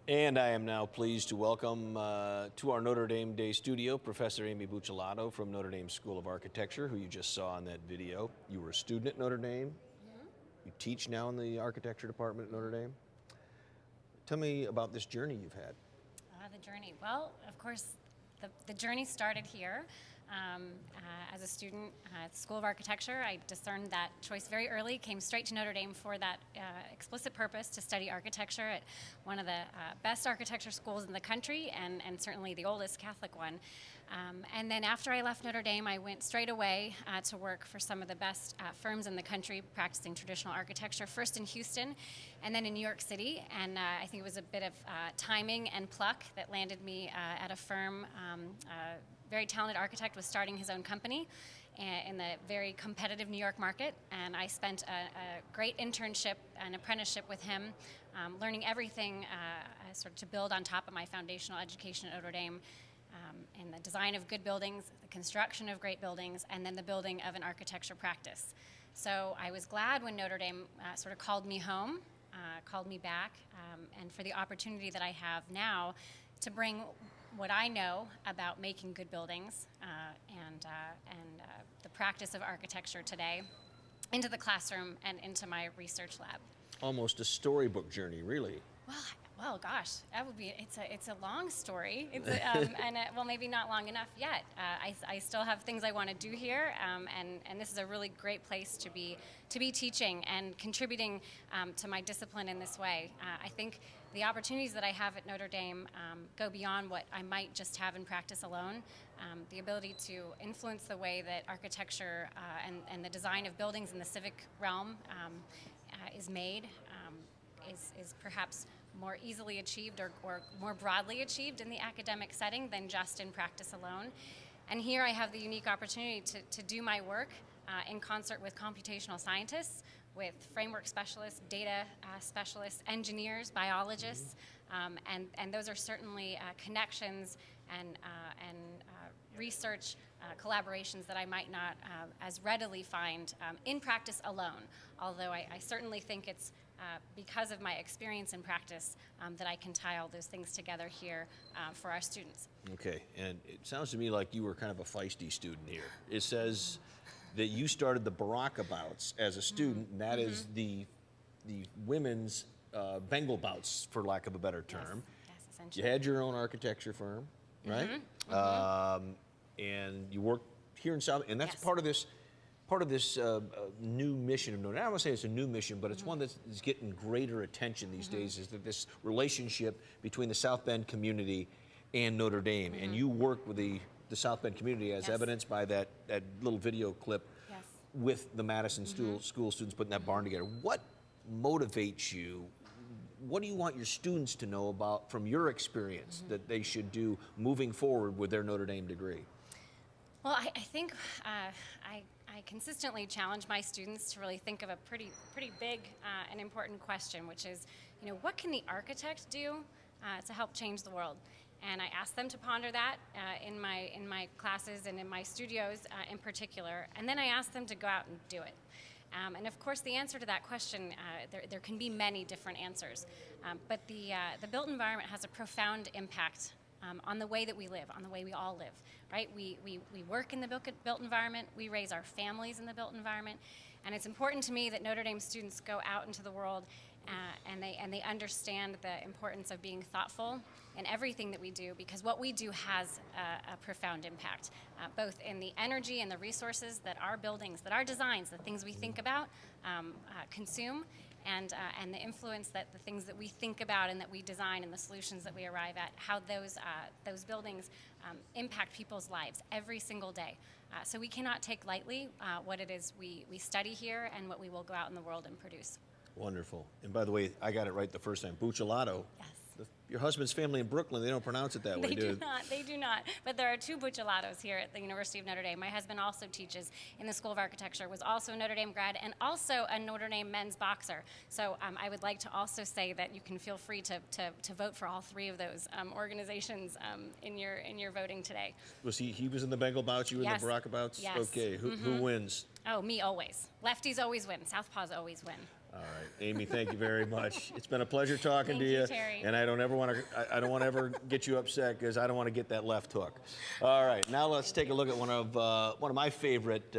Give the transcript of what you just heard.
And I am now pleased to welcome to our Notre Dame Day studio Professor Aimee Buccellato from Notre Dame School of Architecture, who you just saw in that video. You were a student at Notre Dame. You teach now in the architecture department at Notre Dame. Tell me about this journey you've had. The journey. Well, of course, the journey started here. As a student at the School of Architecture, I discerned that choice very early, came straight to Notre Dame for that explicit purpose to study architecture at one of the best architecture schools in the country and certainly the oldest Catholic one. And then after I left Notre Dame, I went straight away to work for some of the best firms in the country practicing traditional architecture, first in Houston and then in New York City. And I think it was a bit of timing and pluck that landed me at a firm. Very talented architect was starting his own company in the very competitive New York market, and I spent a great internship and apprenticeship with him, learning everything sort of to build on top of my foundational education at Notre Dame in the design of good buildings, the construction of great buildings, and then the building of an architecture practice. So I was glad when Notre Dame sort of called me home, called me back, and for the opportunity that I have now to bring what I know about making good buildings and the practice of architecture today into the classroom and into my research lab. Almost a storybook journey, really. Well, gosh, that would be. It's a long story. Well, maybe not long enough yet. I still have things I want to do here, and this is a really great place to be teaching and contributing to my discipline in this way. I think the opportunities that I have at Notre Dame go beyond what I might just have in practice alone. The ability to influence the way that architecture and the design of buildings in the civic realm is made is perhaps more easily achieved or more broadly achieved in the academic setting than just in practice alone. And here I have the unique opportunity to do my work in concert with computational scientists, with framework specialists, data specialists, engineers, biologists, and those are certainly connections and research collaborations that I might not as readily find in practice alone, although I certainly think it's because of my experience in practice that I can tie all those things together here for our students. Okay, and it sounds to me like you were kind of a feisty student here. It says that you started the Baraka bouts as a student, and that is the women's Bengal bouts, for lack of a better term. Yes, essentially. You had your own architecture firm, right? And you worked here in South, and that's part of this new mission of Notre Dame. I don't want to say it's a new mission, but it's one that is getting greater attention these days, is that this relationship between the South Bend community and Notre Dame. And you work with the South Bend community as evidenced by that little video clip with the Madison School students putting that barn together. What motivates you? What do you want your students to know about from your experience that they should do moving forward with their Notre Dame degree? Well, I think I consistently challenge my students to really think of a pretty big and important question, which is, what can the architect do to help change the world? And I ask them to ponder that in my classes and in my studios in particular, and then I ask them to go out and do it. And of course, the answer to that question, there can be many different answers, but the built environment has a profound impact on the way that we live, on the way we all live, right? We work in the built environment, we raise our families in the built environment, and it's important to me that Notre Dame students go out into the world and they understand the importance of being thoughtful in everything that we do, because what we do has a profound impact, both in the energy and the resources that our buildings, that our designs, the things we think about, consume, and the influence that the things that we think about and that we design and the solutions that we arrive at, how those buildings impact people's lives every single day. So we cannot take lightly what it is we study here and what we will go out in the world and produce. Wonderful. And by the way, I got it right the first time. Buccellato. Yes. Your husband's family in Brooklyn, they don't pronounce it that way, do they? They do not. But there are two Buccellatos here at the University of Notre Dame. My husband also teaches in the School of Architecture, was also a Notre Dame grad, and also a Notre Dame men's boxer. So I would like to also say that you can feel free to vote for all three of those organizations in your voting today. Was he was in the Bengal bouts, you were in the Baraka bouts? Yes. Okay, who wins? Oh, me always. Lefties always win. Southpaws always win. All right, Aimee, thank you very much. It's been a pleasure talking to Thank you, you. Terry. And I don't ever want to. I don't want to ever get you upset because I don't want to get that left hook. All right, now let's take a look at one of my favorite